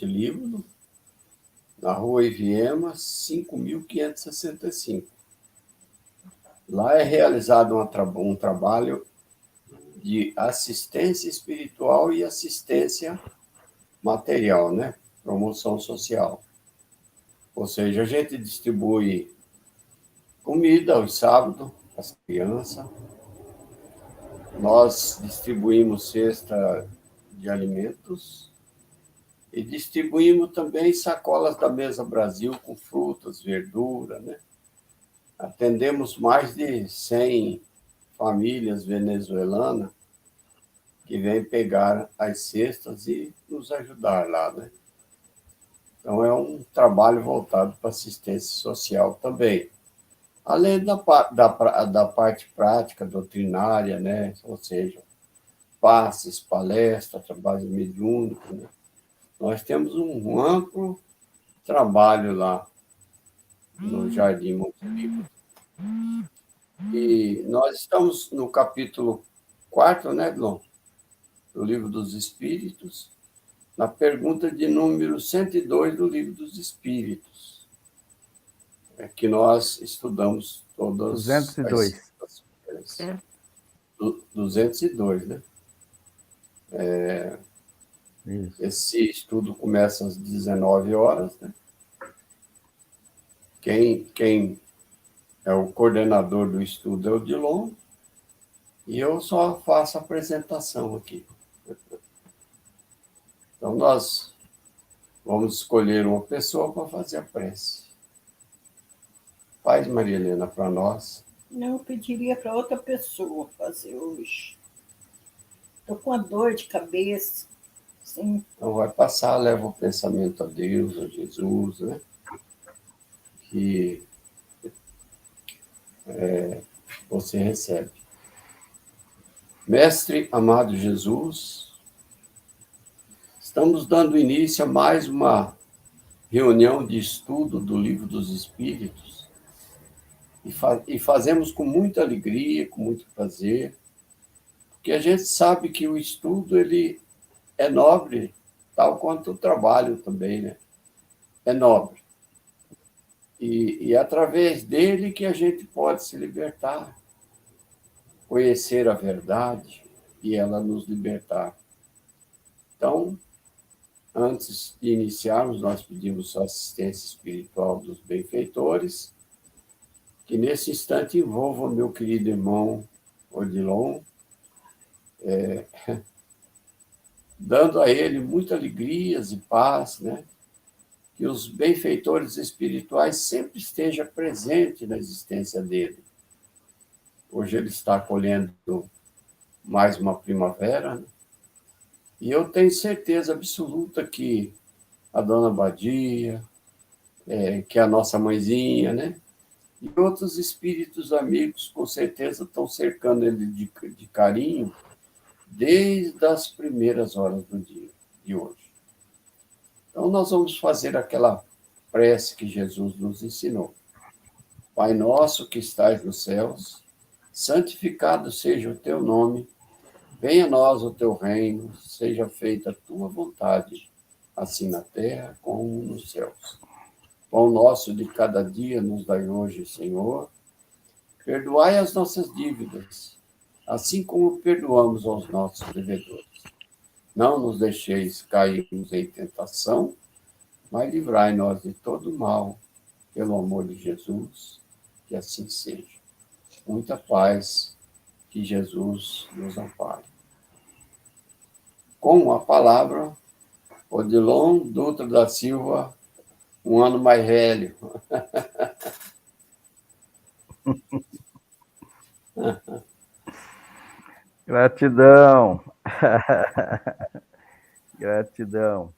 Líbano, na rua Iviema, 5.565. Lá é realizado um trabalho de assistência espiritual e assistência material, né? Promoção social. Ou seja, a gente distribui comida aos sábados para as crianças. Nós distribuímos cesta de alimentos e distribuímos também sacolas da Mesa Brasil com frutas, verdura, né? Atendemos mais de 100 famílias venezuelanas que vêm pegar as cestas e nos ajudar lá, né? Então, é um trabalho voltado para assistência social também. Além da parte prática, doutrinária, né? Ou seja, passes, palestras, trabalho mediúnico, né? Nós temos um amplo trabalho lá no Jardim Monte Líbano. E nós estamos no capítulo 4, né, Glon? Do Livro dos Espíritos, na pergunta de número 102 do Livro dos Espíritos, que nós estudamos todas as 202. sextas-feiras. 202, né? Isso. Esse estudo começa às 19 horas, né? Quem é o coordenador do estudo é o Dilon, e eu só faço a apresentação aqui. Então, nós vamos escolher uma pessoa para fazer a prece. Faz, Maria Helena, para nós. Não, eu pediria para outra pessoa fazer hoje. Estou com uma dor de cabeça. Sim. Então, vai passar, leva o pensamento a Deus, a Jesus, né? Que você recebe. Mestre amado Jesus, estamos dando início a mais uma reunião de estudo do Livro dos Espíritos e fazemos com muita alegria, com muito prazer, porque a gente sabe que o estudo ele é nobre, tal quanto o trabalho também, né? É nobre. E é através dele que a gente pode se libertar, conhecer a verdade e ela nos libertar. Então, antes de iniciarmos, nós pedimos a assistência espiritual dos benfeitores, que nesse instante envolva o meu querido irmão Odilon, dando a ele muitas alegrias e paz, né? Que os benfeitores espirituais sempre estejam presentes na existência dele. Hoje ele está acolhendo mais uma primavera, né? E eu tenho certeza absoluta que a dona Badia, que é a nossa mãezinha, né? E outros espíritos amigos, com certeza, estão cercando ele de carinho desde as primeiras horas do dia de hoje. Então, nós vamos fazer aquela prece que Jesus nos ensinou. Pai nosso que estais nos céus, santificado seja o teu nome, venha a nós o teu reino, seja feita a tua vontade, assim na terra como nos céus. Pão nosso de cada dia nos dai hoje, Senhor. Perdoai as nossas dívidas, assim como perdoamos aos nossos devedores. Não nos deixeis cairmos em tentação, mas livrai-nos de todo mal, pelo amor de Jesus, que assim seja. Muita paz, que Jesus nos ampare. Com a palavra, Odilon Dutra da Silva, um ano mais velho. Gratidão. Gratidão.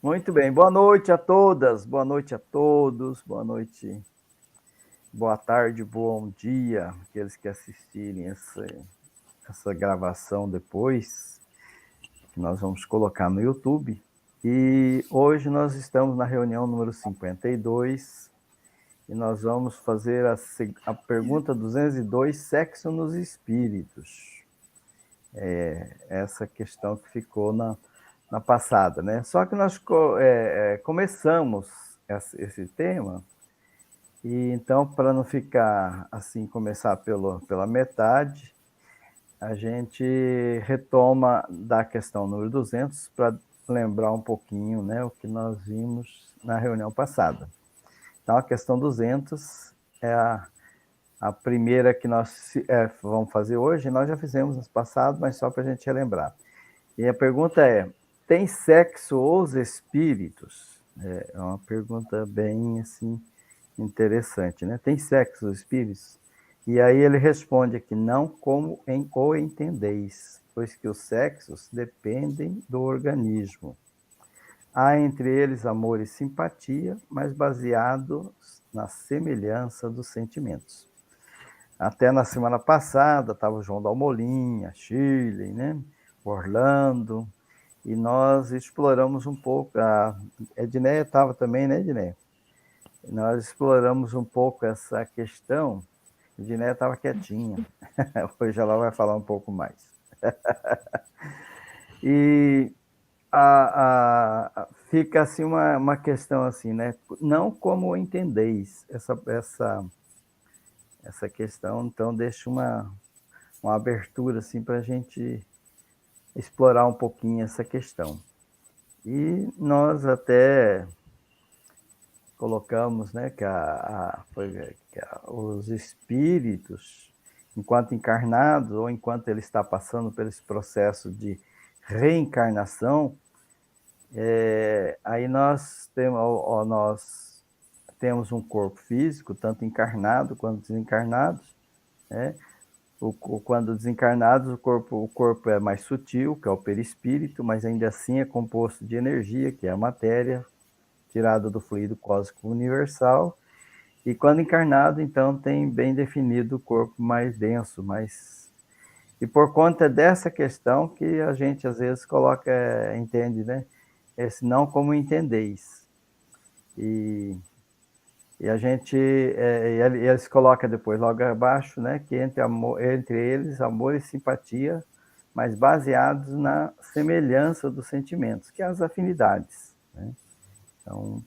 Muito bem. Boa noite a todas, boa noite a todos, boa noite, boa tarde, bom dia, aqueles que assistirem essa gravação depois, que nós vamos colocar no YouTube. E hoje nós estamos na reunião número 52 e nós vamos fazer a pergunta 202, sexo nos espíritos. Essa questão que ficou na passada, né? Só que nós começamos esse tema, e então, para não ficar assim, começar pela metade, a gente retoma da questão número 200 para lembrar um pouquinho, né, o que nós vimos na reunião passada. Então, a questão 200 é a primeira que nós vamos fazer hoje. Nós já fizemos no passado, mas só para a gente relembrar. E a pergunta é: tem sexo os espíritos? É uma pergunta bem assim interessante, né? Tem sexo os espíritos? E aí ele responde aqui: não como o entendeis, pois que os sexos dependem do organismo. Há entre eles amor e simpatia, mas baseados na semelhança dos sentimentos. Até na semana passada estava o João Dalmolin, a Shirley, né? Orlando, e nós exploramos um pouco, a Edneia estava também, né, Edneia? Nós exploramos um pouco essa questão. A Edneia estava quietinha, hoje ela vai falar um pouco mais. E fica assim uma questão assim, né? Não como entendeis essa questão, então deixa uma abertura assim para a gente explorar um pouquinho essa questão. E nós até colocamos, né, que os espíritos, enquanto encarnados ou enquanto ele está passando por esse processo de reencarnação, aí nós temos um corpo físico, tanto encarnado quanto desencarnado, né? Quando desencarnados, o corpo é mais sutil, que é o perispírito, mas ainda assim é composto de energia, que é a matéria, tirada do fluido cósmico universal. E quando encarnado, então, tem bem definido o corpo mais denso, mais... E por conta dessa questão que a gente, às vezes, entende, né? Esse não como entendeis. E a gente, eles colocam depois, logo abaixo, né, que entre eles, amor e simpatia, mas baseados na semelhança dos sentimentos, que é as afinidades, né? Então,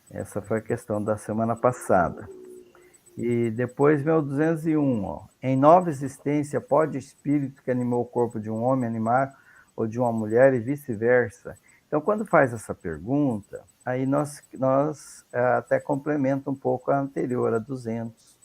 essa foi a questão da semana passada. E depois vem o 201, ó. Em nova existência, pode o espírito que animou o corpo de um homem animar ou de uma mulher e vice-versa? Então, quando faz essa pergunta, aí nós até complementa um pouco a anterior, a 200,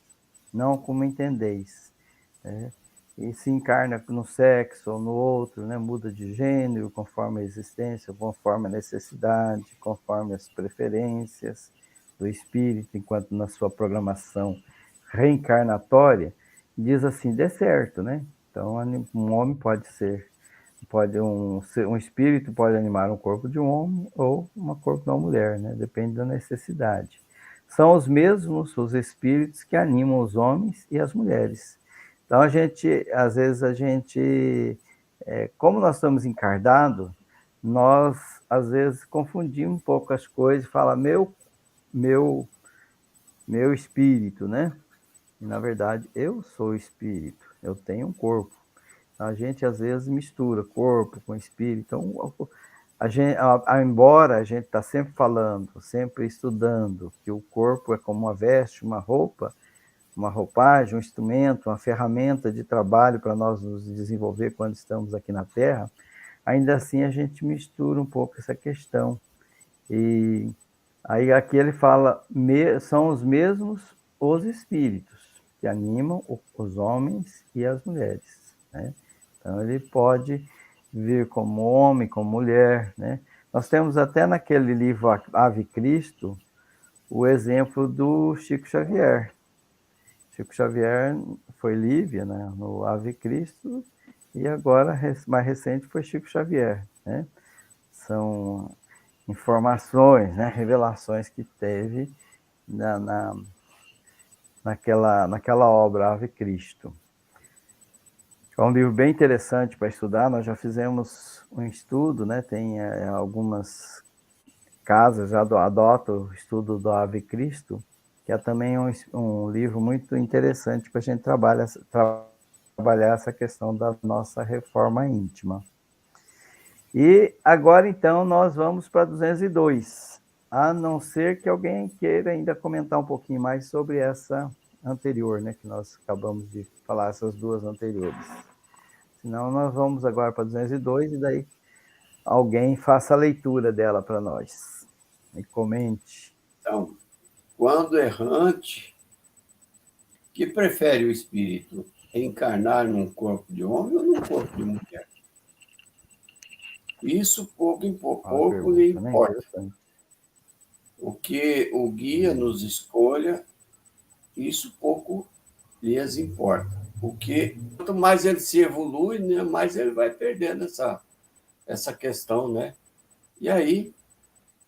não como entendeis, né? E se encarna no sexo ou no outro, né? Muda de gênero conforme a existência, conforme a necessidade, conforme as preferências do espírito, enquanto na sua programação reencarnatória, diz assim, dê certo, né? Então, um homem um espírito pode animar um corpo de um homem ou um corpo de uma mulher, né? Depende da necessidade. São os mesmos os espíritos que animam os homens e as mulheres. Então, às vezes, como nós estamos encarnados, nós, às vezes, confundimos um pouco as coisas, fala meu espírito, né? E, na verdade, eu sou espírito, eu tenho um corpo. A gente, às vezes, mistura corpo com espírito. Então, embora a gente está sempre falando, sempre estudando que o corpo é como uma veste, uma roupa, uma roupagem, um instrumento, uma ferramenta de trabalho para nós nos desenvolver quando estamos aqui na Terra, ainda assim a gente mistura um pouco essa questão. E aí aqui ele fala, são os mesmos os espíritos que animam os homens e as mulheres, né? Então ele pode vir como homem, como mulher, né? Nós temos até naquele livro Ave Cristo o exemplo do Chico Xavier. Chico Xavier foi Lívia, né, no Ave Cristo, e agora, mais recente, foi Chico Xavier, né? São informações, né, revelações que teve naquela obra, Ave Cristo. É um livro bem interessante para estudar, nós já fizemos um estudo, né, tem algumas casas já adotam o estudo do Ave Cristo, que é também um livro muito interessante para a gente trabalhar essa questão da nossa reforma íntima. E agora, então, nós vamos para 202, a não ser que alguém queira ainda comentar um pouquinho mais sobre essa anterior, né, que nós acabamos de falar, essas duas anteriores. Senão, nós vamos agora para 202 e daí alguém faça a leitura dela para nós e comente. Então, quando errante, que prefere o espírito? Encarnar num corpo de homem ou num corpo de mulher? Isso Olha a pouco lhe pergunta, né? importa. Interessante. O que o guia nos escolha, isso pouco lhes importa. Porque quanto mais ele se evolui, né, mais ele vai perdendo essa questão, né? E aí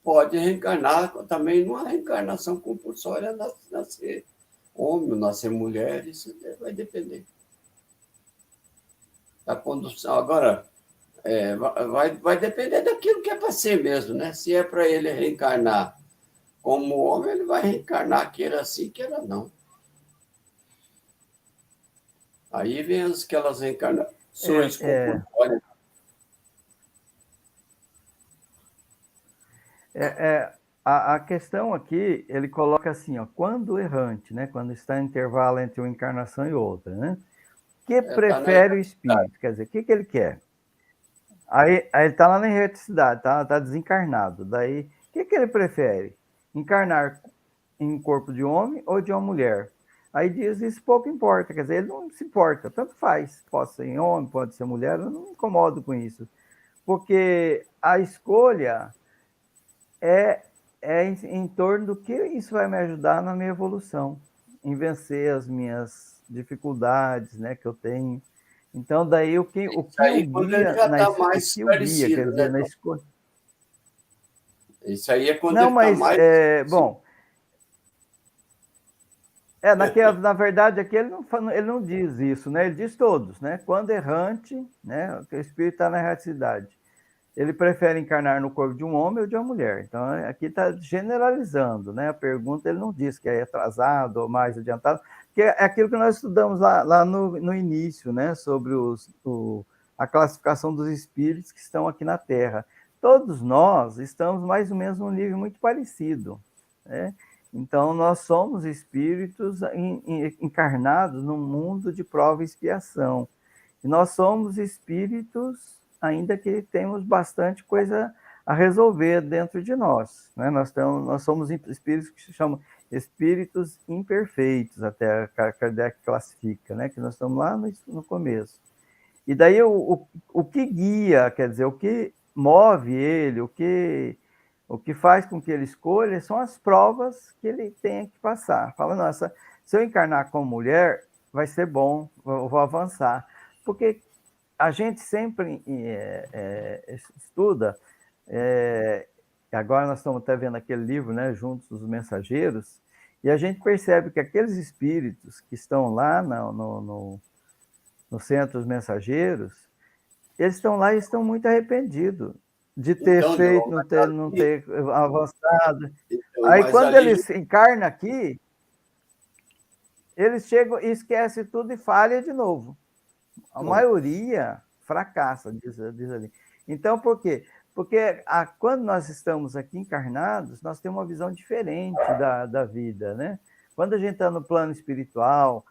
pode reencarnar também numa reencarnação compulsória, nascer homem, nascer mulher, isso vai depender da condução. Agora, vai depender daquilo que é para ser mesmo, né? Se é para ele reencarnar como homem, ele vai reencarnar, queira sim, queira não. Aí vem aquelas reencarnações compulsórias. A questão aqui, ele coloca assim, ó, quando errante, né? Quando está em intervalo entre uma encarnação e outra, né? Que Tá na prefere o espírito? Quer dizer, o que ele quer? Aí ele está lá na erraticidade, tá desencarnado. Daí, o que ele prefere? Encarnar em um corpo de homem ou de uma mulher? Aí diz, isso pouco importa, quer dizer, ele não se importa, tanto faz. Pode ser em homem, pode ser mulher, eu não me incomodo com isso. Porque a escolha é em torno do que isso vai me ajudar na minha evolução, em vencer as minhas dificuldades, né, que eu tenho. Então, daí o que o quando ele guia, já está mais o que o guia, quer esclarecido, dizer, né? na escolha. Isso aí é quando Não, ele está mas, mais. bom, na verdade, aqui ele não diz isso, né? Ele diz todos, né? Quando errante, né? O espírito está na erraticidade. Ele prefere encarnar no corpo de um homem ou de uma mulher. Então, aqui está generalizando, né? A pergunta ele não diz que é atrasado ou mais adiantado, que é aquilo que nós estudamos lá no início, né? Sobre a classificação dos espíritos que estão aqui na Terra. Todos nós estamos mais ou menos num nível muito parecido, né? Então, nós somos espíritos encarnados num mundo de prova e expiação. E nós somos espíritos, ainda que temos bastante coisa a resolver dentro de nós, né? Nós somos espíritos que se chamam espíritos imperfeitos, até Kardec classifica, né? Que nós estamos lá no começo. E daí o que guia, quer dizer, o que move ele, o que faz com que ele escolha são as provas que ele tem que passar. Fala, nossa, se eu encarnar como mulher, vai ser bom, eu vou avançar. Porque a gente sempre estuda, agora nós estamos até vendo aquele livro, né, Juntos os Mensageiros, e a gente percebe que aqueles espíritos que estão lá no centro dos mensageiros, eles estão lá e estão muito arrepенdidos de ter Então, feito, Diogo, não ter avançado. então, Aí, mas quando ali eles encarnam aqui, eles chegam e esquecem tudo e falham de novo. A maioria fracassa, diz ali. Então, por quê? Porque quando nós estamos aqui encarnados, nós temos uma visão diferente da vida, né? Quando a gente está no plano espiritual,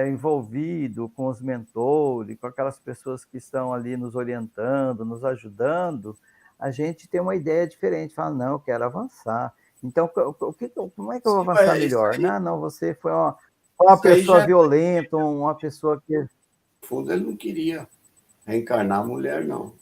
envolvido com os mentores, com aquelas pessoas que estão ali nos orientando, nos ajudando, a gente tem uma ideia diferente. Fala, não, eu quero avançar. Então, como é que eu vou avançar melhor? Não, você foi uma pessoa violenta, uma pessoa que... No fundo, ele não queria reencarnar a mulher, não.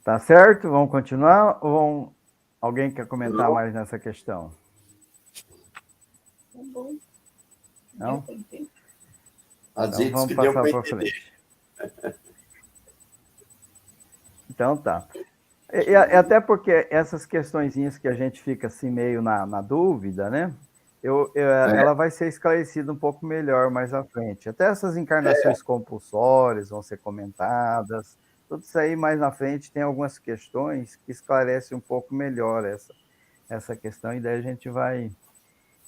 Tá certo? Vamos continuar? Ou alguém quer comentar Não. mais nessa questão? Tá bom. Não? Então Diz vamos que deu passar para para entender. frente. Então tá. Até porque essas questõezinhas que a gente fica assim meio na dúvida, né? Ela vai ser esclarecida um pouco melhor mais à frente. Até essas encarnações compulsórias vão ser comentadas. Tudo isso aí mais na frente tem algumas questões que esclarecem um pouco melhor essa questão, e daí a gente vai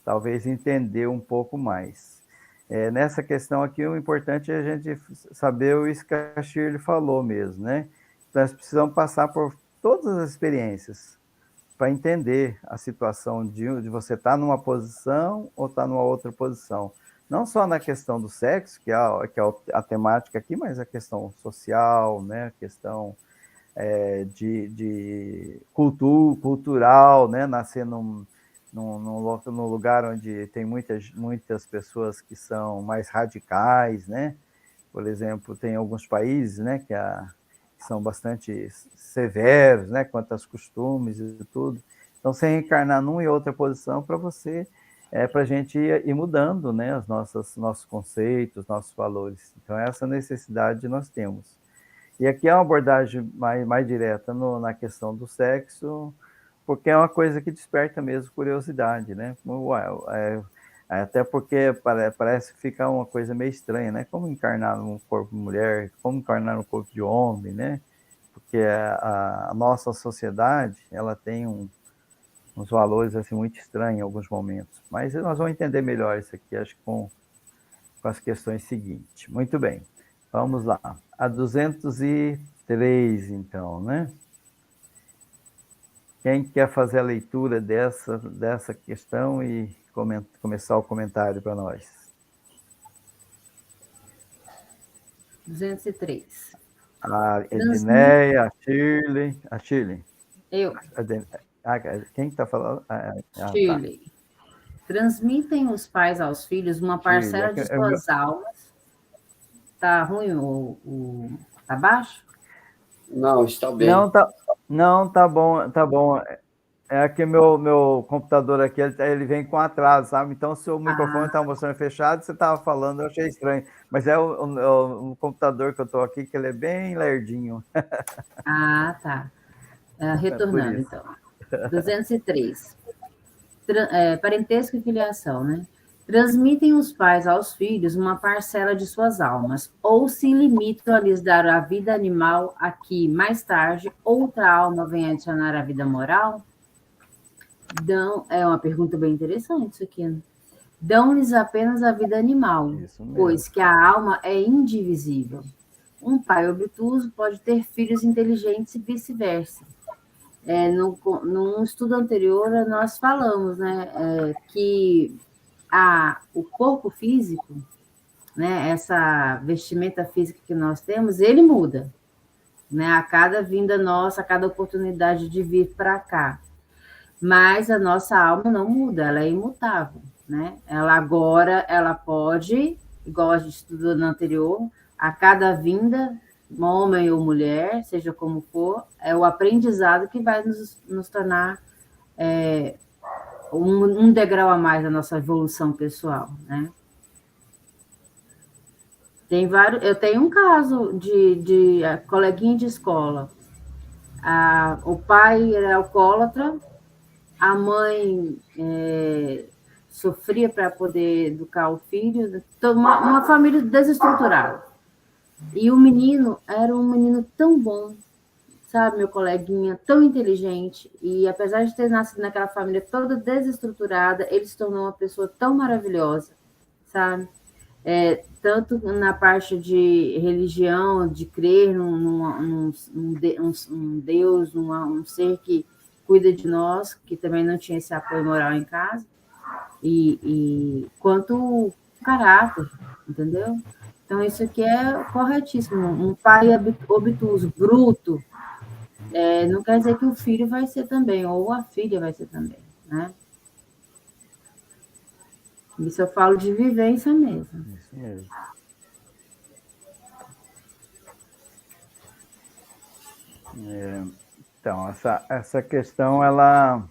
talvez entender um pouco mais. Nessa questão aqui, o importante é a gente saber isso que a Shirley falou mesmo, né? Nós precisamos passar por todas as experiências para entender a situação de você estar numa posição ou estar numa outra posição. Não só na questão do sexo, que é a temática aqui, mas a questão social, né? A questão de cultural, né? Nascer num lugar onde tem muitas pessoas que são mais radicais, né? Por exemplo, tem alguns países, né, que são bastante severos, né, quanto aos costumes e tudo. Então, você reencarnar numa e outra posição para a gente ir mudando, né, nossos conceitos, nossos valores. Então, essa necessidade nós temos. E aqui é uma abordagem mais direta na questão do sexo, porque é uma coisa que desperta mesmo curiosidade, né? Até porque parece ficar uma coisa meio estranha, né? Como encarnar num corpo de mulher, como encarnar no corpo de homem, né? Porque a nossa sociedade, ela tem uns valores assim muito estranhos em alguns momentos. Mas nós vamos entender melhor isso aqui, acho que com as questões seguintes. Muito bem, vamos lá. A 203, então, né? Quem quer fazer a leitura dessa questão e começar o comentário para nós? 203. A Edneia, a Shirley. Eu. Quem está falando? Shirley. Tá. Transmitem os pais aos filhos uma parcela de suas almas. Tá ruim tá baixo? Não, está bem. Não, tá bom. É que meu computador aqui, ele vem com atraso, sabe? Então, se o microfone está mostrando fechado, você estava falando, eu achei estranho. Mas é o computador que eu estou aqui, que ele é bem lerdinho. Tá. Retornando, então. 203. Parentesco e filiação, né? Transmitem os pais aos filhos uma parcela de suas almas, ou se limitam a lhes dar a vida animal a que, mais tarde, outra alma vem adicionar a vida moral? É uma pergunta bem interessante isso aqui, né? Dão-lhes apenas a vida animal, pois que a alma é indivisível. Um pai obtuso pode ter filhos inteligentes e vice-versa. Num estudo anterior, nós falamos, né, que o corpo físico, né, essa vestimenta física que nós temos, ele muda, né, a cada vinda nossa, a cada oportunidade de vir para cá. Mas a nossa alma não muda, ela é imutável, né? Ela pode, igual a gente estudou no anterior, a cada vinda, homem ou mulher, seja como for, é o aprendizado que vai nos tornar um degrau a mais da nossa evolução pessoal, né? Eu tenho um caso de coleguinha de escola. O pai era alcoólatra, a mãe sofria para poder educar o filho, uma família desestruturada. E o menino era um menino tão bom, sabe, meu coleguinha, tão inteligente, e apesar de ter nascido naquela família toda desestruturada, ele se tornou uma pessoa tão maravilhosa, sabe? Tanto na parte de religião, de crer num Deus, um ser que cuida de nós, que também não tinha esse apoio moral em casa, quanto caráter, entendeu? Então, isso aqui é corretíssimo. Um pai obtuso, bruto, não quer dizer que o filho vai ser também, ou a filha vai ser também, né? Isso eu falo de vivência mesmo. Isso mesmo. Então, essa questão, ela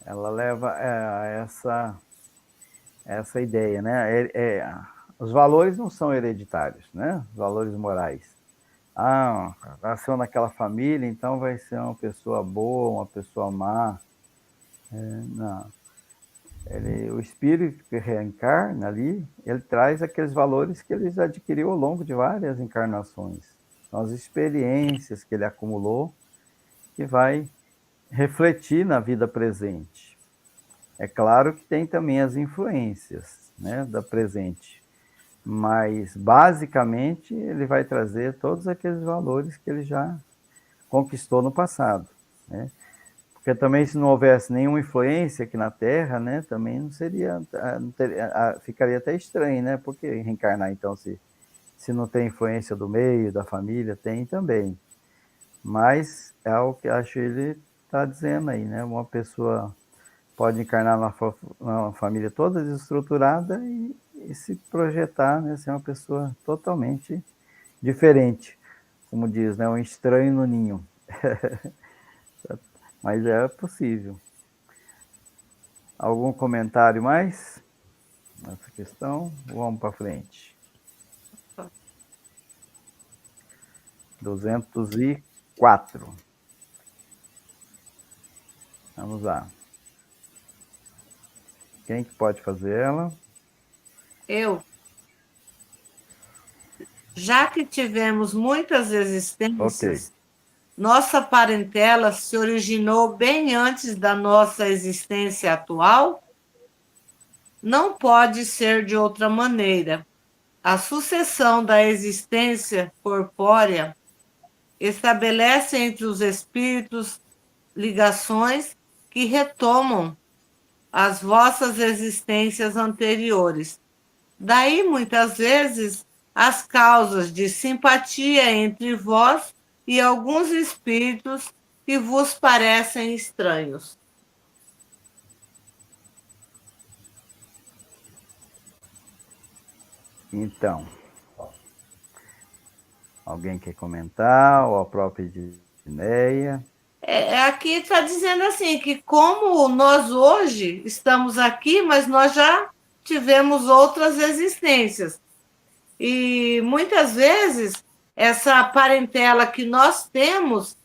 leva a essa ideia, né? Os valores não são hereditários, né? Os valores morais. Nasceu naquela família, então vai ser uma pessoa boa, uma pessoa má. Não. O espírito que reencarna ali, ele traz aqueles valores que ele adquiriu ao longo de várias encarnações. São as experiências que ele acumulou, que vai refletir na vida presente. É claro que tem também as influências, né, da presente, mas basicamente ele vai trazer todos aqueles valores que ele já conquistou no passado, né? Porque também se não houvesse nenhuma influência aqui na Terra, né, também não seria, não teria, ficaria até estranho, né? Porque reencarnar então se não tem influência do meio, da família, tem também. Mas é o que acho que ele está dizendo aí, né? Uma pessoa pode encarnar numa família toda desestruturada e se projetar, né, ser uma pessoa totalmente diferente, como diz, né, um estranho no ninho. Mas é possível. Algum comentário mais nessa questão? Vamos para frente. 204. Vamos lá. Quem que pode fazer ela? Eu. Já que tivemos muitas existências, Ok. nossa parentela se originou bem antes da nossa existência atual? Não pode ser de outra maneira. A sucessão da existência corpórea estabelece entre os espíritos ligações que retomam as vossas existências anteriores. Daí, muitas vezes, as causas de simpatia entre vós e alguns espíritos que vos parecem estranhos. Então, alguém quer comentar? Ou a própria Edneia? Aqui está dizendo assim, que como nós hoje estamos aqui, mas nós já tivemos outras existências. E muitas vezes essa parentela que nós temos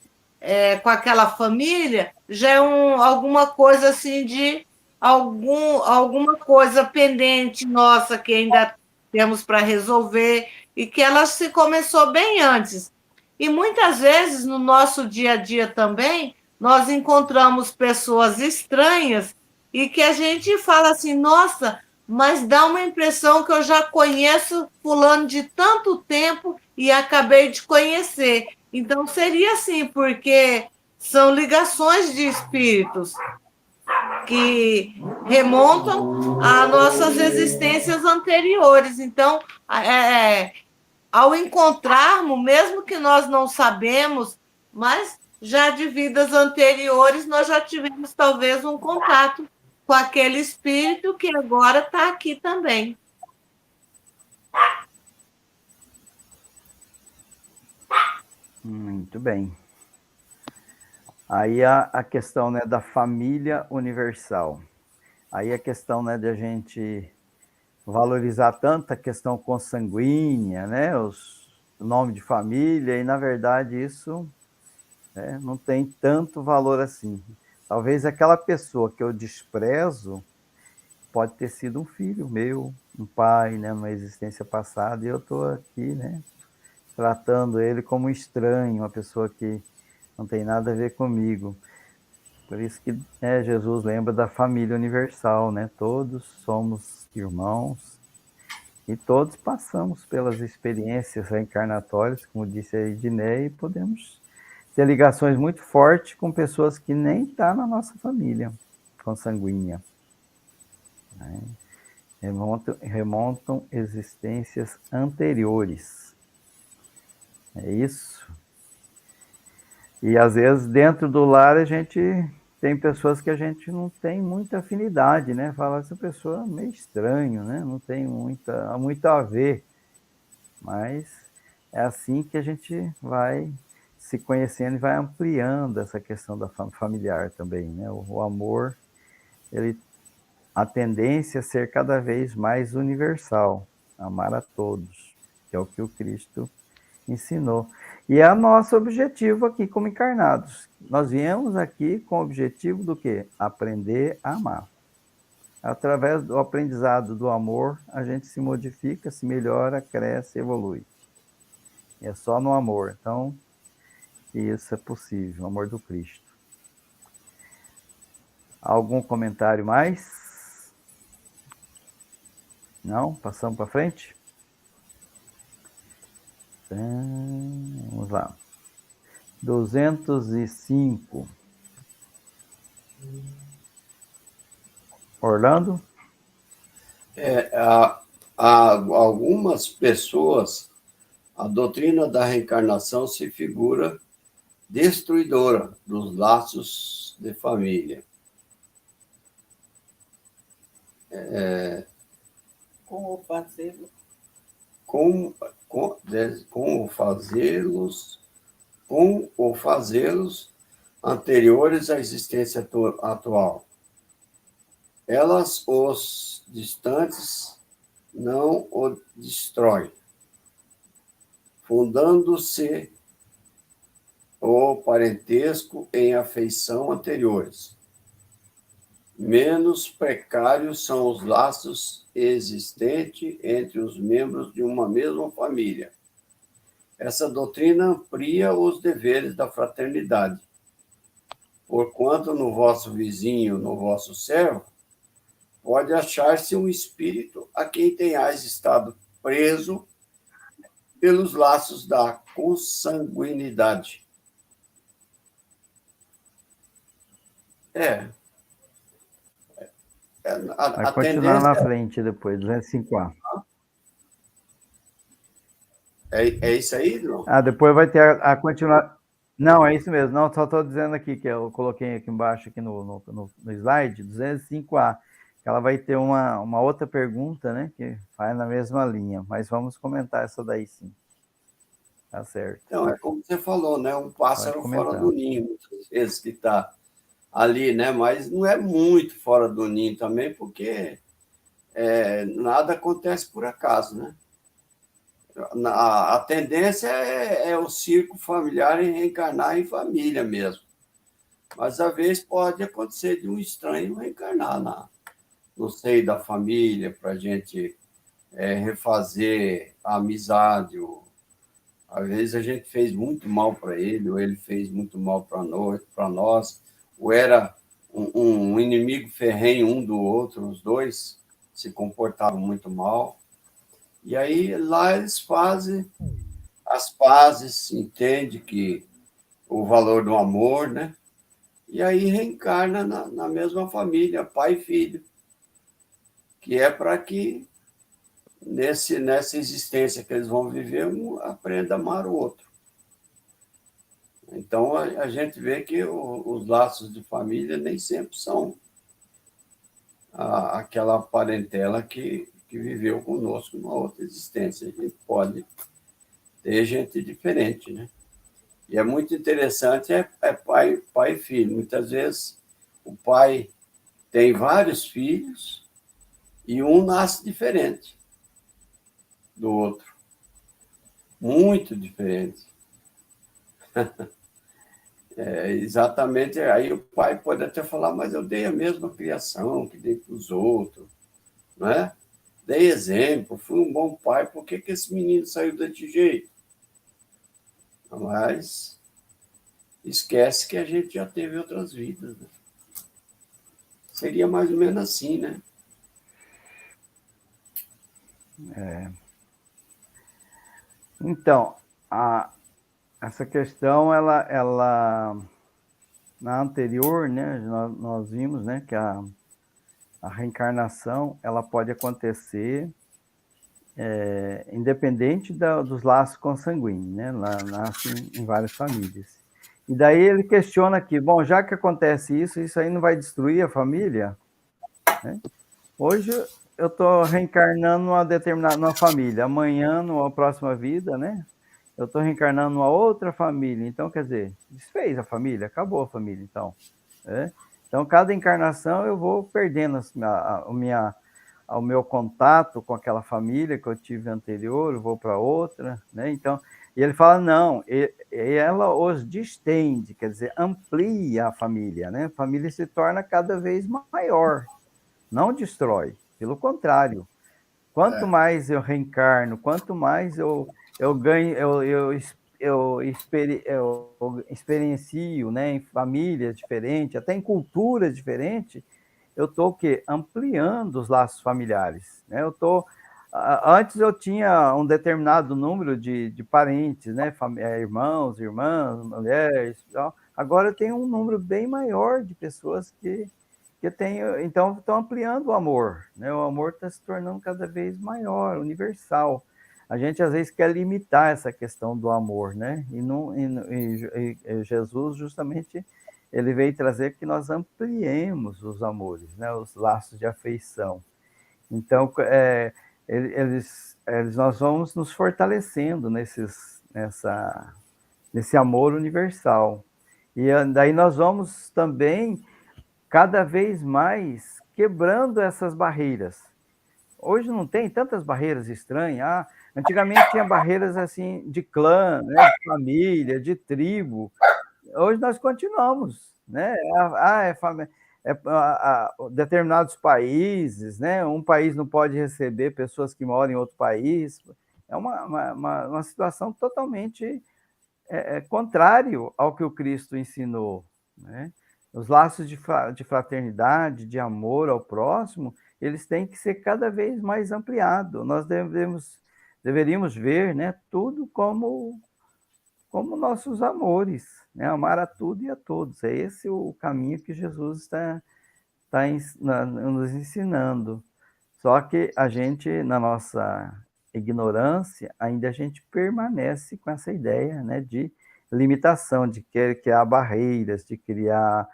com aquela família já é alguma coisa assim de alguma coisa pendente nossa que ainda temos para resolver e que ela se começou bem antes. E muitas vezes no nosso dia a dia também nós encontramos pessoas estranhas e que a gente fala assim, nossa, mas dá uma impressão que eu já conheço fulano de tanto tempo e acabei de conhecer. Então seria assim, porque são ligações de espíritos que remontam a nossas existências anteriores. Então, ao encontrarmos, mesmo que nós não sabemos, mas já de vidas anteriores nós já tivemos talvez um contato com aquele espírito que agora está aqui também. Muito bem. Aí a questão, né, da família universal. Aí a questão, né, de a gente valorizar tanto a questão consanguínea, né, o nome de família, e na verdade isso, né, não tem tanto valor assim. Talvez aquela pessoa que eu desprezo pode ter sido um filho meu, um pai, né, numa existência passada, e eu estou aqui, né, tratando ele como um estranho, uma pessoa que não tem nada a ver comigo. Por isso que, né, Jesus lembra da família universal, né? Todos somos irmãos e todos passamos pelas experiências reencarnatórias, como disse a Ednei, e podemos ter ligações muito fortes com pessoas que nem estão na nossa família consanguínea. Né? Remontam existências anteriores. É isso. E às vezes dentro do lar a gente tem pessoas que a gente não tem muita afinidade, né? Fala, essa pessoa é meio estranho, né? Não tem muito a ver. Mas é assim que a gente vai se conhecendo e vai ampliando essa questão da familiar também, né? O amor, a tendência é ser cada vez mais universal, amar a todos, que é o que o Cristo ensinou. E é o nosso objetivo aqui como encarnados. Nós viemos aqui com o objetivo do quê? Aprender a amar. Através do aprendizado do amor, a gente se modifica, se melhora, cresce, evolui. E é só no amor. Então, isso é possível, o amor do Cristo. Algum comentário mais? Não? Passamos para frente? Vamos lá. 205. Orlando? Algumas pessoas, a doutrina da reencarnação se figura destruidora dos laços de família. Com o fazê-lo. Com o fazê-los anteriores à existência atual. Elas, os distantes, não o destroem, fundando-se o parentesco em afeição anteriores. Menos precários são os laços existentes entre os membros de uma mesma família. Essa doutrina amplia os deveres da fraternidade, porquanto no vosso vizinho, no vosso servo, pode achar-se um espírito a quem tenhais estado preso pelos laços da consanguinidade. Vai continuar na frente depois, 205A. É isso aí, não? Depois vai ter a continuar. Não, é isso mesmo. Não, só estou dizendo aqui, que eu coloquei aqui embaixo, aqui no slide, 205A, que ela vai ter uma outra pergunta, né, que vai na mesma linha, mas vamos comentar essa daí sim. Tá certo. Então, é como você falou, né, um pássaro fora do ninho, muitas vezes que está ali, né, mas não é muito fora do ninho também, porque nada acontece por acaso, né? A tendência é o círculo familiar em reencarnar em família mesmo. Mas, às vezes, pode acontecer de um estranho reencarnar no seio da família, para a gente refazer a amizade. Às vezes, a gente fez muito mal para ele, ou ele fez muito mal para nós, ou era um inimigo ferrenho um do outro, os dois se comportavam muito mal. E aí, lá eles fazem as pazes, entende que o valor do amor, né? E aí reencarna na mesma família, pai e filho, que é para que, nessa existência que eles vão viver, um aprenda a amar o outro. Então, a gente vê que os laços de família nem sempre são aquela parentela que viveu conosco numa outra existência. A gente pode ter gente diferente, né? E é muito interessante, pai e filho. Muitas vezes o pai tem vários filhos e um nasce diferente do outro. Muito diferente. Exatamente. Aí o pai pode até falar, mas eu dei a mesma criação que dei para os outros, não é? Dei exemplo, fui um bom pai, por que esse menino saiu desse jeito? Mas esquece que a gente já teve outras vidas, né? Seria mais ou menos assim, né? Então, essa questão, ela na anterior, né, nós vimos, né, que a reencarnação, ela pode acontecer independente dos laços consanguíneos, né? Lá nasce em várias famílias. E daí ele questiona aqui, bom, já que acontece isso aí não vai destruir a família? Né? Hoje eu estou reencarnando numa família, amanhã, numa próxima vida, né? Eu estou reencarnando numa outra família, então, quer dizer, desfez a família, acabou a família, então. Né? Então, cada encarnação eu vou perdendo o meu contato com aquela família que eu tive anterior, eu vou para outra, né? Então, e ele fala, não, ela os distende, quer dizer, amplia a família, né? A família se torna cada vez maior, não destrói, pelo contrário. Quanto mais eu reencarno, quanto mais eu ganho, eu experiencio, né, em famílias diferentes, até em culturas diferentes, eu estou o quê? Ampliando os laços familiares, né? Antes eu tinha um determinado número de parentes, né? Irmãos, irmãs, mulheres, tal. Agora eu tenho um número bem maior de pessoas que tenho, então estão ampliando o amor, né? O amor está se tornando cada vez maior, universal. A gente às vezes quer limitar essa questão do amor, né? E Jesus justamente ele veio trazer que nós ampliemos os amores, né? Os laços de afeição. Então, nós vamos nos fortalecendo nesse amor universal. E daí nós vamos também cada vez mais quebrando essas barreiras. Hoje não tem tantas barreiras estranhas. Antigamente tinha barreiras assim de clã, né, de família, de tribo. Hoje nós continuamos, né? Determinados países, né? Um país não pode receber pessoas que moram em outro país. É uma situação totalmente contrário ao que o Cristo ensinou, né? Os laços de fraternidade, de amor ao próximo, eles têm que ser cada vez mais ampliados. Nós deveríamos ver, né, tudo como nossos amores, né? Amar a tudo e a todos. É esse o caminho que Jesus está nos ensinando. Só que a gente, na nossa ignorância, ainda a gente permanece com essa ideia, né, de limitação, de querer criar barreiras, de criar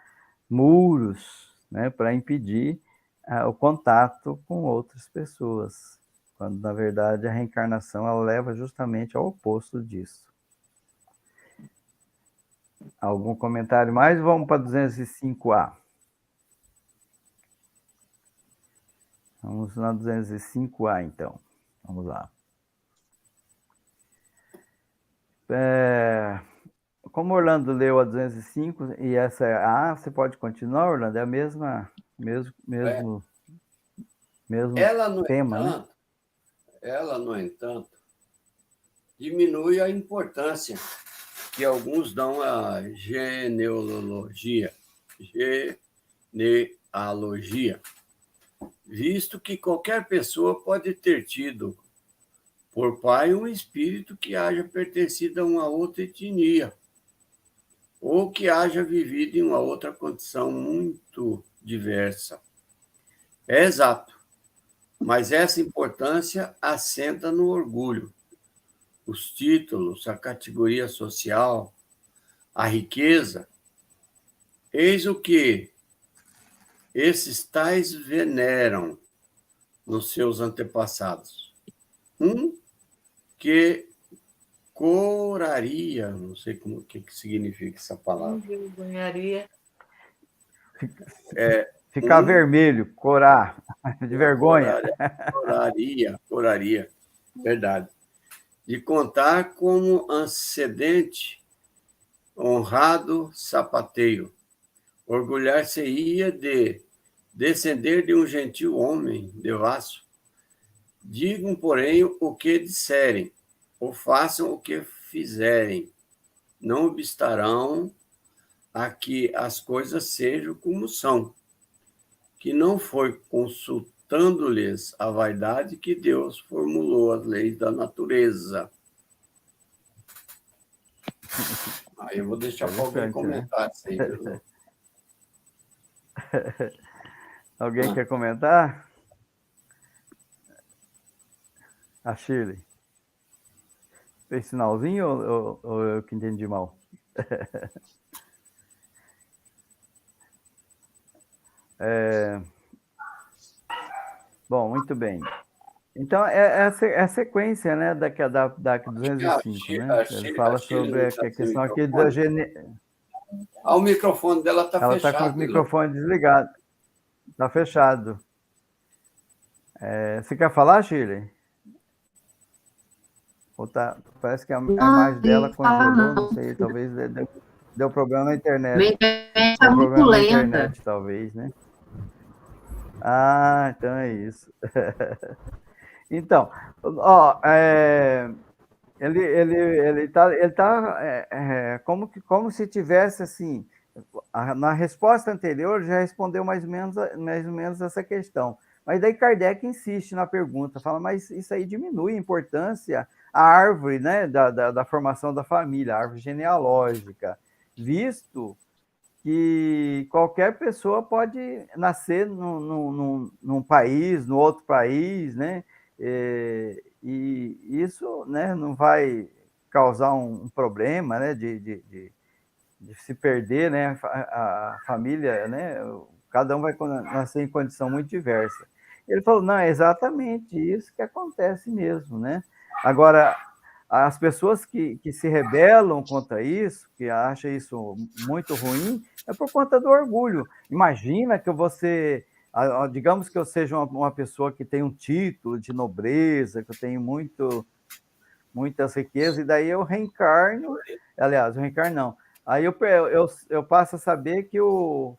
muros, né, para impedir o contato com outras pessoas, quando, na verdade, a reencarnação ela leva justamente ao oposto disso. Algum comentário mais? Vamos para 205A. Vamos na 205A, então. Vamos lá. Como Orlando leu a 205 e essa é a A, você pode continuar, Orlando? É a mesmo tema, né? Ela, no entanto, diminui a importância que alguns dão à genealogia, visto que qualquer pessoa pode ter tido por pai um espírito que haja pertencido a uma outra etnia, ou que haja vivido em uma outra condição muito diversa. É exato, mas essa importância assenta no orgulho. Os títulos, a categoria social, a riqueza, eis o que esses tais veneram nos seus antepassados. Que coraria, não sei o que significa essa palavra. Envergonharia. Ficar vermelho, corar, de vergonha. Coraria, verdade. De contar como antecedente honrado sapateiro. Orgulhar-se-ia de descender de um gentil homem devasso. Digam, porém, o que disserem, ou façam o que fizerem. Não obstarão a que as coisas sejam como são, que não foi consultando-lhes a vaidade que Deus formulou as leis da natureza. Aí eu vou deixar para alguém comentar isso aí. Alguém quer comentar? A Shirley. Fez sinalzinho ou eu que entendi mal? Bom, muito bem. Então, é a sequência, né, da 205, né? Ele fala sobre a questão aqui da o microfone dela está fechado. Ela está com o microfone desligado. Está fechado. Você quer falar, Shirley? Parece que a imagem dela congelou, não sei, talvez deu problema na internet. Minha internet está muito lenta. Internet, talvez, né? Então é isso. Então, Ele tá como se tivesse assim, na resposta anterior já respondeu mais ou menos essa questão. Mas daí Kardec insiste na pergunta, fala, mas isso aí diminui a importância, a árvore, né, da formação da família, a árvore genealógica, visto que qualquer pessoa pode nascer num país, no outro país, né? E isso, né, não vai causar um problema, né, de se perder, né, a família, né, cada um vai nascer em condição muito diversa. Ele falou, não, é exatamente isso que acontece mesmo, né? Agora, as pessoas que se rebelam contra isso, que acham isso muito ruim, é por conta do orgulho. Imagina que você, digamos que eu seja uma pessoa que tem um título de nobreza, que eu tenho muitas riquezas, e daí eu reencarno, aliás, eu reencarno não, aí eu passo a saber que eu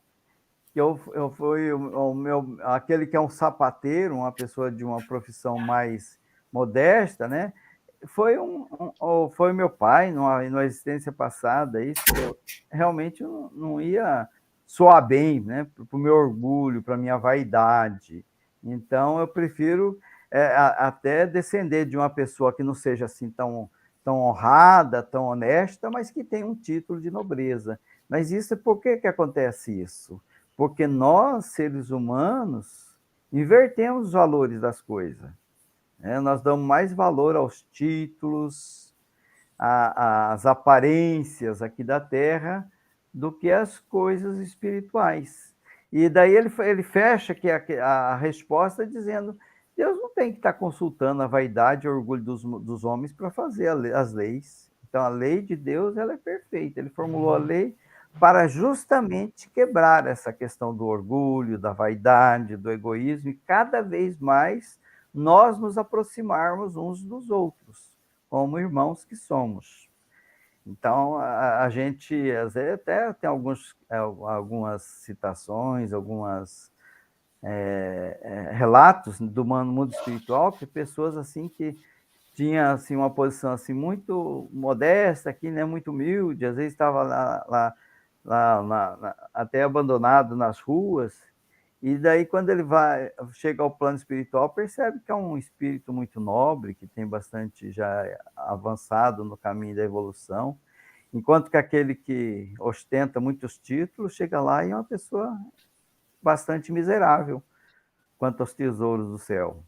fui aquele que é um sapateiro, uma pessoa de uma profissão mais modesta, né? Foi meu pai numa existência passada, isso eu realmente não ia soar bem, né? Para o meu orgulho, para a minha vaidade. Então, eu prefiro até descender de uma pessoa que não seja assim tão honrada, tão honesta, mas que tem um título de nobreza. Mas isso, por que acontece isso? Porque nós, seres humanos, invertemos os valores das coisas. Nós damos mais valor aos títulos, às aparências aqui da Terra, do que às coisas espirituais. E daí ele fecha que a resposta dizendo: Deus não tem que estar consultando a vaidade e o orgulho dos homens para fazer as leis. Então, a lei de Deus ela é perfeita. Ele formulou a lei para justamente quebrar essa questão do orgulho, da vaidade, do egoísmo, e cada vez mais nós nos aproximarmos uns dos outros, como irmãos que somos. Então, a gente, às vezes, até tem algumas citações, alguns relatos do mundo espiritual, que pessoas assim que tinham assim, uma posição assim, muito modesta, aqui, né, muito humilde, às vezes estava até abandonado nas ruas, e daí, quando ele chega ao plano espiritual, percebe que é um espírito muito nobre, que tem bastante já avançado no caminho da evolução, enquanto que aquele que ostenta muitos títulos chega lá e é uma pessoa bastante miserável quanto aos tesouros do céu.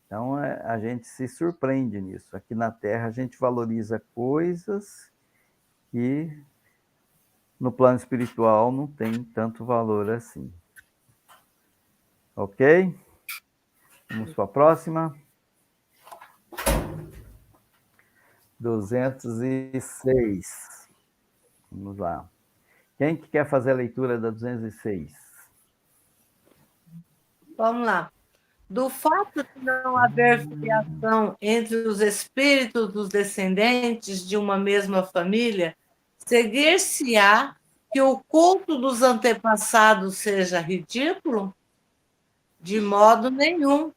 Então, a gente se surpreende nisso. Aqui na Terra, a gente valoriza coisas que no plano espiritual não tem tanto valor assim. Ok? Vamos para a próxima. 206. Vamos lá. Quem que quer fazer a leitura da 206? Vamos lá. Do fato de não haver filiação entre os espíritos dos descendentes de uma mesma família, seguir-se-á que o culto dos antepassados seja ridículo? De modo nenhum.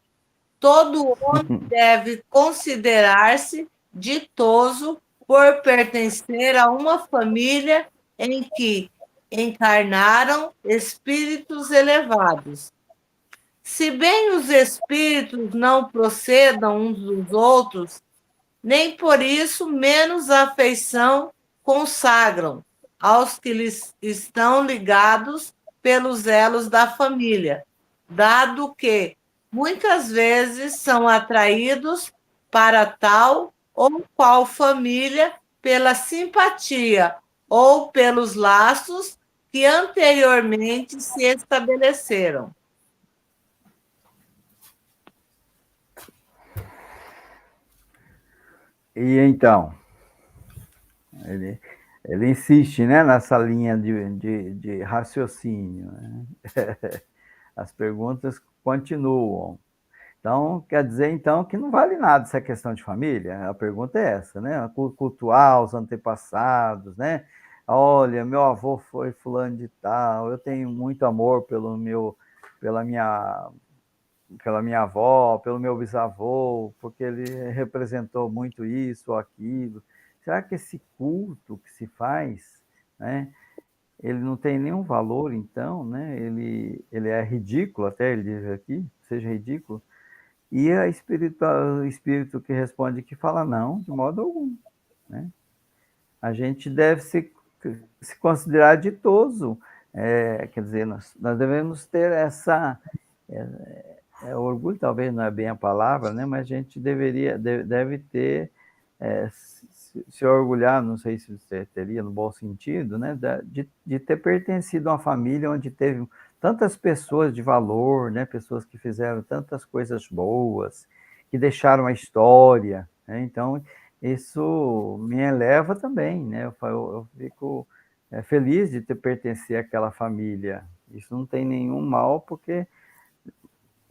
Todo homem deve considerar-se ditoso por pertencer a uma família em que encarnaram espíritos elevados. Se bem os espíritos não procedam uns dos outros, nem por isso menos afeição consagram aos que lhes estão ligados pelos elos da família, dado que muitas vezes são atraídos para tal ou qual família pela simpatia ou pelos laços que anteriormente se estabeleceram. E então, ele insiste, né, nessa linha de raciocínio. Né? As perguntas continuam. Então, quer dizer, então, que não vale nada essa questão de família? A pergunta é essa, né? Cultuar os antepassados, né? Olha, meu avô foi fulano de tal, eu tenho muito amor pela minha pela minha avó, pelo meu bisavô, porque ele representou muito isso ou aquilo. Será que esse culto que se faz, né, ele não tem nenhum valor, então, né? Ele é ridículo, até ele diz aqui, seja ridículo. E o espírito que responde que fala, não, de modo algum, né? A gente deve se considerar ditoso, quer dizer, nós devemos ter essa... orgulho talvez não é bem a palavra, né? Mas a gente deve ter, se orgulhar, não sei se você teria no bom sentido, né? De ter pertencido a uma família onde teve tantas pessoas de valor, né? Pessoas que fizeram tantas coisas boas, que deixaram a história, né? Então, isso me eleva também, né? Eu fico feliz de ter pertencer àquela família. Isso não tem nenhum mal, porque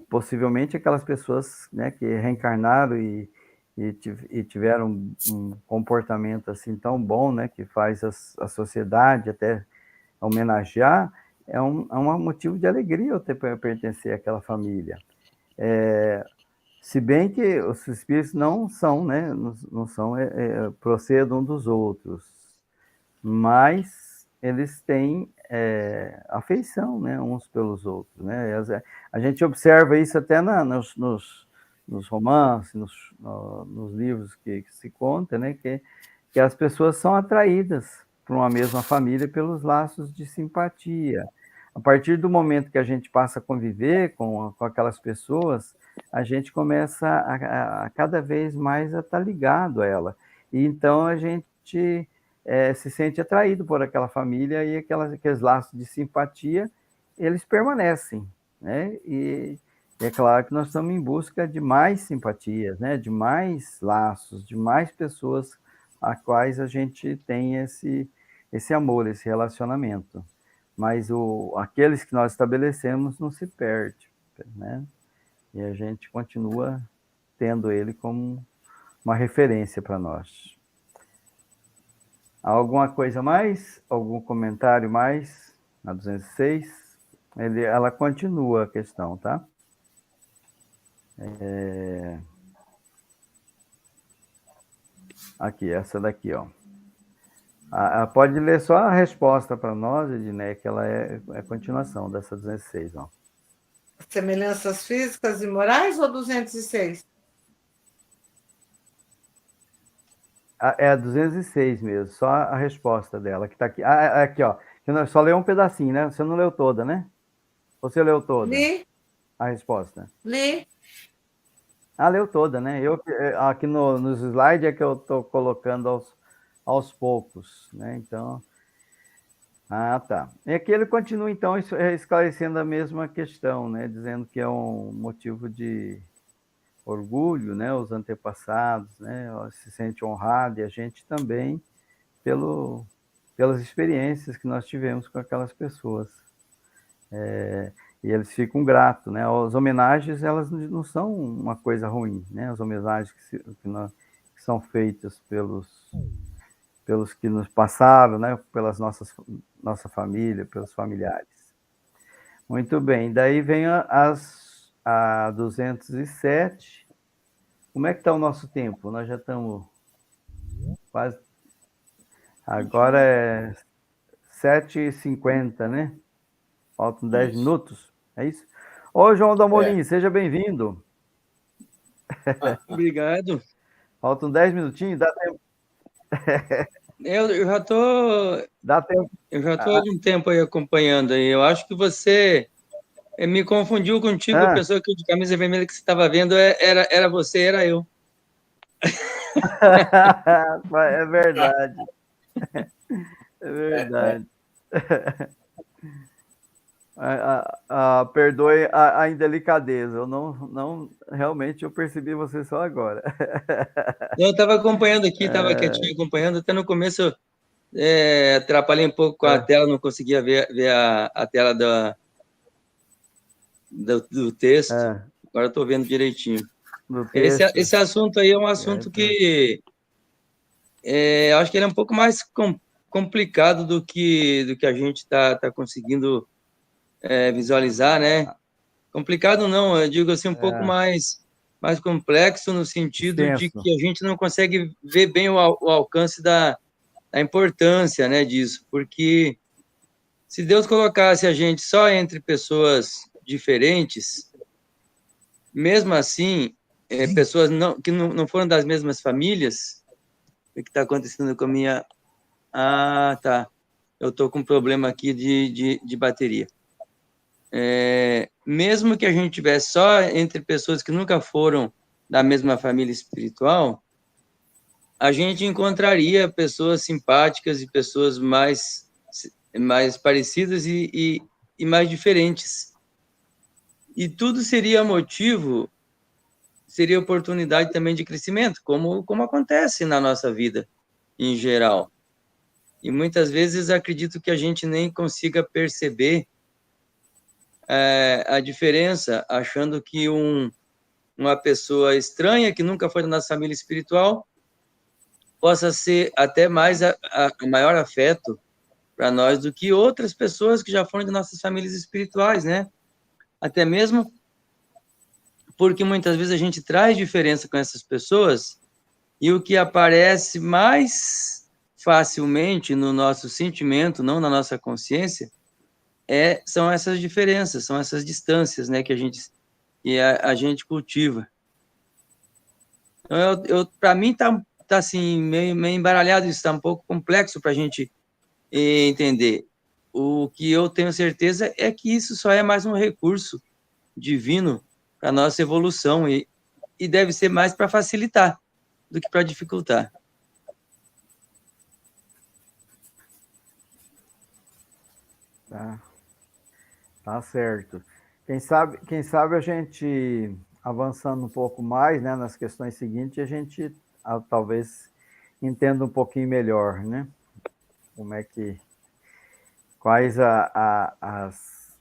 possivelmente aquelas pessoas, né, que reencarnaram e tiveram um comportamento assim tão bom, né, que faz a sociedade até homenagear, é um motivo de alegria eu pertencer àquela família. Se bem que os espíritos não são, né, não são procedem um dos outros, mas eles têm afeição, né, uns pelos outros, né? A gente observa isso até nos romances, nos livros que se conta, né, que as pessoas são atraídas por uma mesma família pelos laços de simpatia. A partir do momento que a gente passa a conviver com aquelas pessoas, a gente começa a cada vez mais a estar ligado a ela. E então a gente se sente atraído por aquela família e aqueles laços de simpatia, eles permanecem, né? E é claro que nós estamos em busca de mais simpatias, né? De mais laços, de mais pessoas a quais a gente tem esse amor, esse relacionamento. Mas aqueles que nós estabelecemos não se perde, né? E a gente continua tendo ele como uma referência para nós. Alguma coisa mais? Algum comentário mais? Na 206? Ela continua a questão, tá? Aqui, essa daqui, ó. Pode ler só a resposta para nós, Ednei, que ela é a continuação dessa 206, ó. Semelhanças físicas e morais ou 206? É a 206 mesmo, só a resposta dela, que está aqui. Aqui, ó. Só leu um pedacinho, né? Você não leu toda, né? Você leu toda? Li. A resposta? Li. Leu toda, né? Aqui nos slides é que eu estou colocando aos poucos, né? Então... tá. E aqui ele continua, então, esclarecendo a mesma questão, né? Dizendo que é um motivo de orgulho, né? Os antepassados, né? Se sente honrado, e a gente também, pelas experiências que nós tivemos com aquelas pessoas. E eles ficam gratos, né? As homenagens, elas não são uma coisa ruim, né? As homenagens que são feitas pelos que nos passaram, né? Pelas nossa família, pelos familiares. Muito bem, daí vem a 207. Como é que está o nosso tempo? Nós já estamos quase... Agora é 7h50, né? Faltam 10 minutos, é isso? Ô, João Damolim, seja bem-vindo. Obrigado. Faltam 10 minutinhos, dá tempo? Eu já estou... Dá tempo. Eu já estou há um tempo aí acompanhando aí. Eu acho que você me confundiu contigo, a pessoa que de camisa vermelha que você estava vendo era você, era eu. É verdade. É verdade. Perdoe a indelicadeza. Eu não realmente eu percebi você só agora. Eu estava acompanhando aqui, estava quietinho acompanhando. Até no começo atrapalhei um pouco com a tela, não conseguia ver a tela do texto. Agora estou vendo direitinho. Esse assunto aí é um assunto que eu acho que ele é um pouco mais complicado do que a gente está conseguindo visualizar, né? Complicado não, eu digo assim, um pouco mais complexo no sentido de que a gente não consegue ver bem o alcance da importância, né, disso, porque se Deus colocasse a gente só entre pessoas diferentes, mesmo assim, pessoas que não foram das mesmas famílias, o que está acontecendo com a minha... Ah, tá. Eu estou com um problema aqui de bateria. Mesmo que a gente tivesse só entre pessoas que nunca foram da mesma família espiritual, a gente encontraria pessoas simpáticas e pessoas mais parecidas e mais diferentes. E tudo seria motivo, seria oportunidade também de crescimento, como acontece na nossa vida em geral. E muitas vezes acredito que a gente nem consiga perceber a diferença, achando que uma pessoa estranha, que nunca foi da nossa família espiritual, possa ser até mais a maior afeto para nós do que outras pessoas que já foram de nossas famílias espirituais, né? Até mesmo porque muitas vezes a gente traz diferença com essas pessoas e o que aparece mais facilmente no nosso sentimento, não na nossa consciência, são essas diferenças, são essas distâncias, né, que a gente cultiva. Então, para mim tá assim meio embaralhado, isso está um pouco complexo para a gente entender. O que eu tenho certeza é que isso só é mais um recurso divino para nossa evolução e deve ser mais para facilitar do que para dificultar. Tá certo. Quem sabe a gente avançando um pouco mais, né, nas questões seguintes, a gente talvez entenda um pouquinho melhor, né? Quais as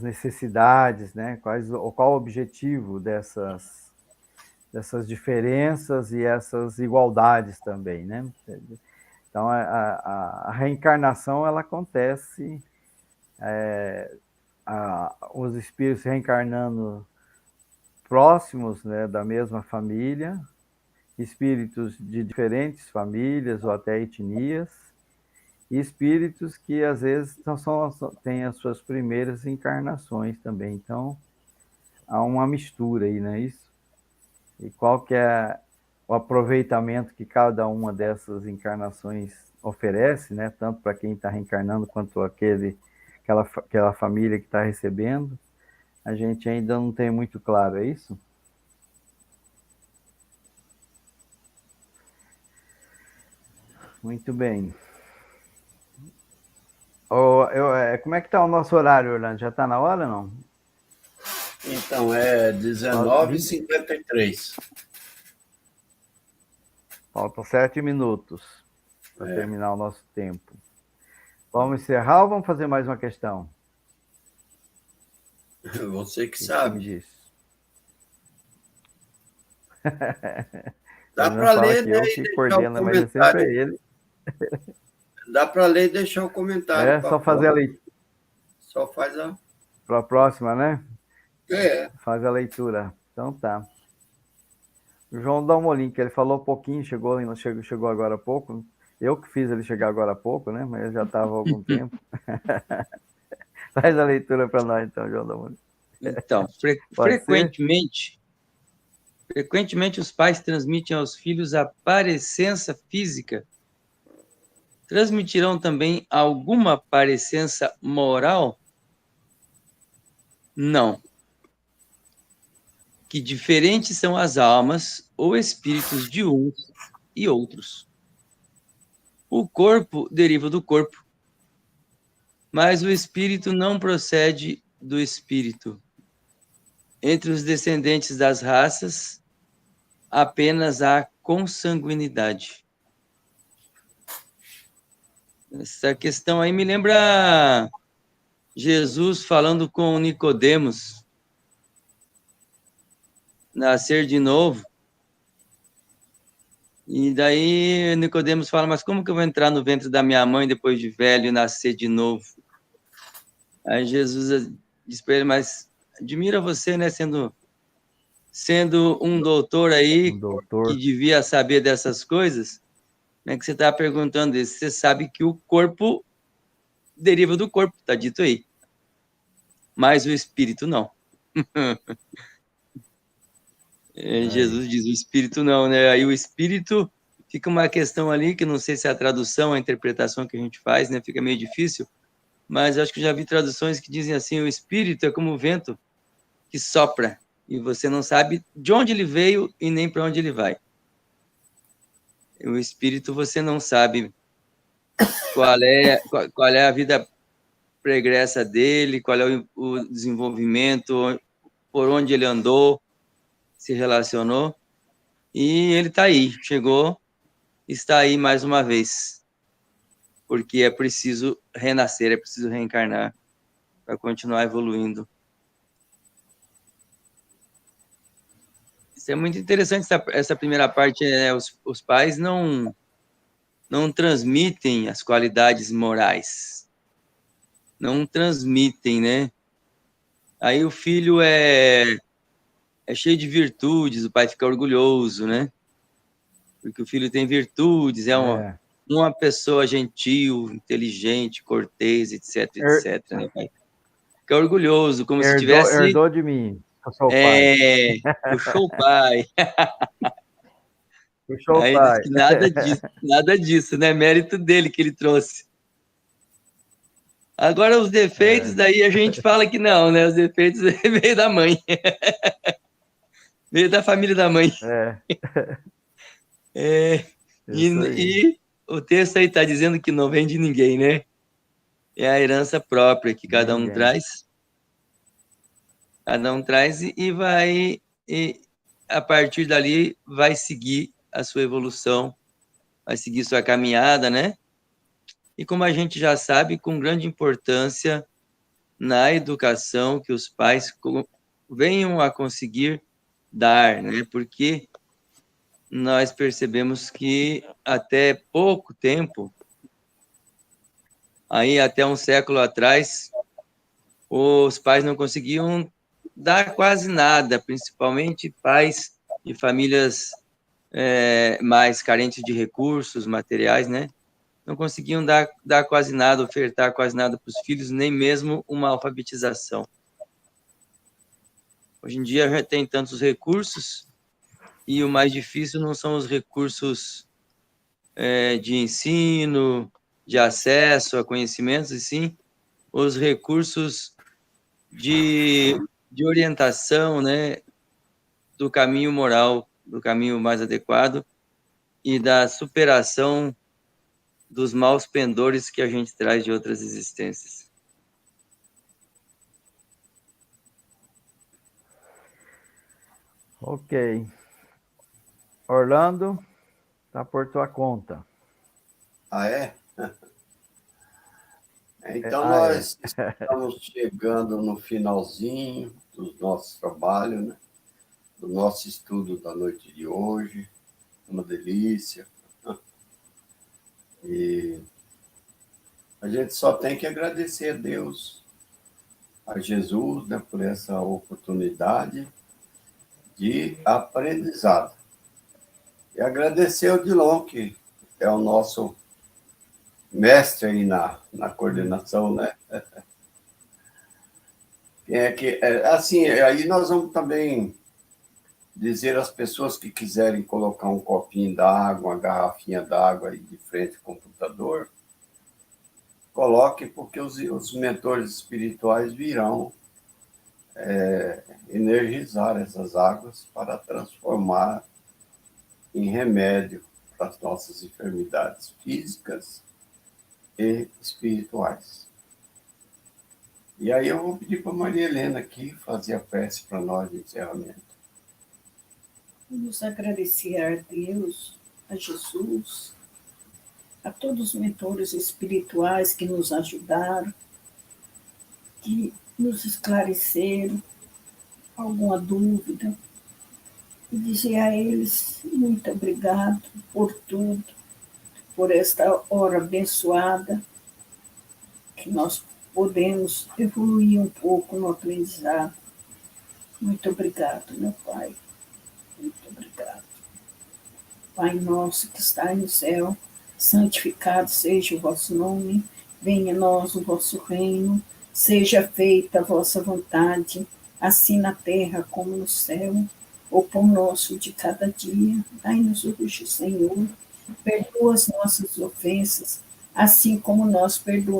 necessidades, né? Qual o objetivo dessas diferenças e essas igualdades também, né? Então, a reencarnação, ela acontece, os espíritos reencarnando próximos, né, da mesma família, espíritos de diferentes famílias ou até etnias, e espíritos que, às vezes, têm as suas primeiras encarnações também. Então, há uma mistura aí, não é isso? E qual que é o aproveitamento que cada uma dessas encarnações oferece, né? Tanto para quem está reencarnando quanto aquela família que está recebendo, a gente ainda não tem muito claro, é isso? Muito bem. Como é que está o nosso horário, Orlando? Já está na hora ou não? Então, é 19h53. Faltam 7 minutos para terminar o nosso tempo. Vamos encerrar ou vamos fazer mais uma questão? Você que sabe. Disso. Dá para ler, né? Eu que coordeno, mas é sempre ele. Dá para ler e deixar o comentário. Só fazer a leitura. Só faz a... Para a próxima, né? Faz a leitura. Então tá. O João Dalmolin, que ele falou pouquinho, chegou agora há pouco. Eu que fiz ele chegar agora há pouco, né? Mas ele já estava há algum tempo. Faz a leitura para nós, então, João Dalmolin. Então, frequentemente os pais transmitem aos filhos a parecença física. Transmitirão também alguma parecença moral? Não. Que diferentes são as almas ou espíritos de uns e outros. O corpo deriva do corpo, mas o espírito não procede do espírito. Entre os descendentes das raças, apenas há consanguinidade. Essa questão aí me lembra Jesus falando com Nicodemos, nascer de novo. E daí Nicodemos fala, mas como que eu vou entrar no ventre da minha mãe depois de velho e nascer de novo? Aí Jesus diz para ele, mas admira você, né, sendo um doutor aí, que devia saber dessas coisas, né, que você está perguntando isso. Você sabe que o corpo deriva do corpo, está dito aí. Mas o espírito não. Jesus diz, o espírito não, né? Aí o espírito fica uma questão ali, que não sei se é a tradução, a interpretação que a gente faz, né? Fica meio difícil, mas acho que já vi traduções que dizem assim, o espírito é como o vento que sopra, e você não sabe de onde ele veio e nem para onde ele vai. O espírito você não sabe qual é a vida pregressa dele, qual é o desenvolvimento, por onde ele andou, se relacionou, e ele está aí, chegou, está aí mais uma vez, porque é preciso renascer, é preciso reencarnar para continuar evoluindo. Isso é muito interessante, essa primeira parte, né? Os pais não transmitem as qualidades morais, não transmitem, né? Aí o filho é cheio de virtudes, o pai fica orgulhoso, né? Porque o filho tem virtudes, é uma pessoa gentil, inteligente, cortês, etc, etc, né, pai? Fica orgulhoso, como se tivesse... Herdou de mim, eu sou o pai. Puxou o pai. Puxou Aí o pai. diz que nada disso, né? Mérito dele que ele trouxe. Agora, os defeitos, daí a gente fala que não, né? Os defeitos veio da mãe. Veio da família da mãe. E o texto aí está dizendo que não vem de ninguém, né? É a herança própria que cada um traz. Cada um traz e vai... E a partir dali, vai seguir a sua evolução, vai seguir sua caminhada, né? E como a gente já sabe, com grande importância na educação que os pais venham a conseguir dar, né? Porque nós percebemos que até pouco tempo, aí até um século atrás, os pais não conseguiam dar quase nada, principalmente pais de famílias mais carentes de recursos materiais, né? Não conseguiam dar quase nada, ofertar quase nada para os filhos, nem mesmo uma alfabetização. Hoje em dia já tem tantos recursos, e o mais difícil não são os recursos de ensino, de acesso a conhecimentos, e sim os recursos de orientação, né, do caminho moral, do caminho mais adequado, e da superação dos maus pendores que a gente traz de outras existências. Ok. Orlando, tá por tua conta. É? Então, nós estamos chegando no finalzinho do nosso trabalho, né? Do nosso estudo da noite de hoje. Uma delícia. E a gente só tem que agradecer a Deus, a Jesus, né, por essa oportunidade de aprendizado. E agradecer ao Dilon, que é o nosso mestre aí na coordenação, né? Assim, aí nós vamos também dizer às pessoas que quiserem colocar um copinho d'água, uma garrafinha d'água aí de frente ao computador, coloque, porque os mentores espirituais virão energizar essas águas para transformar em remédio para as nossas enfermidades físicas e espirituais. E aí eu vou pedir para a Maria Helena aqui fazer a prece para nós de encerramento. Vamos agradecer a Deus, a Jesus, a todos os mentores espirituais que nos ajudaram, que nos esclareceram alguma dúvida, e dizer a eles muito obrigado por tudo, por esta hora abençoada, que nós podemos evoluir um pouco no aprendizado Muito obrigado, meu Pai. Muito obrigado. Pai nosso que está no céu, santificado seja o vosso nome, venha a nós o vosso reino, seja feita a vossa vontade, assim na terra como no céu. O pão nosso de cada dia, dai-nos hoje, Senhor, perdoa as nossas ofensas, assim como nós perdoamos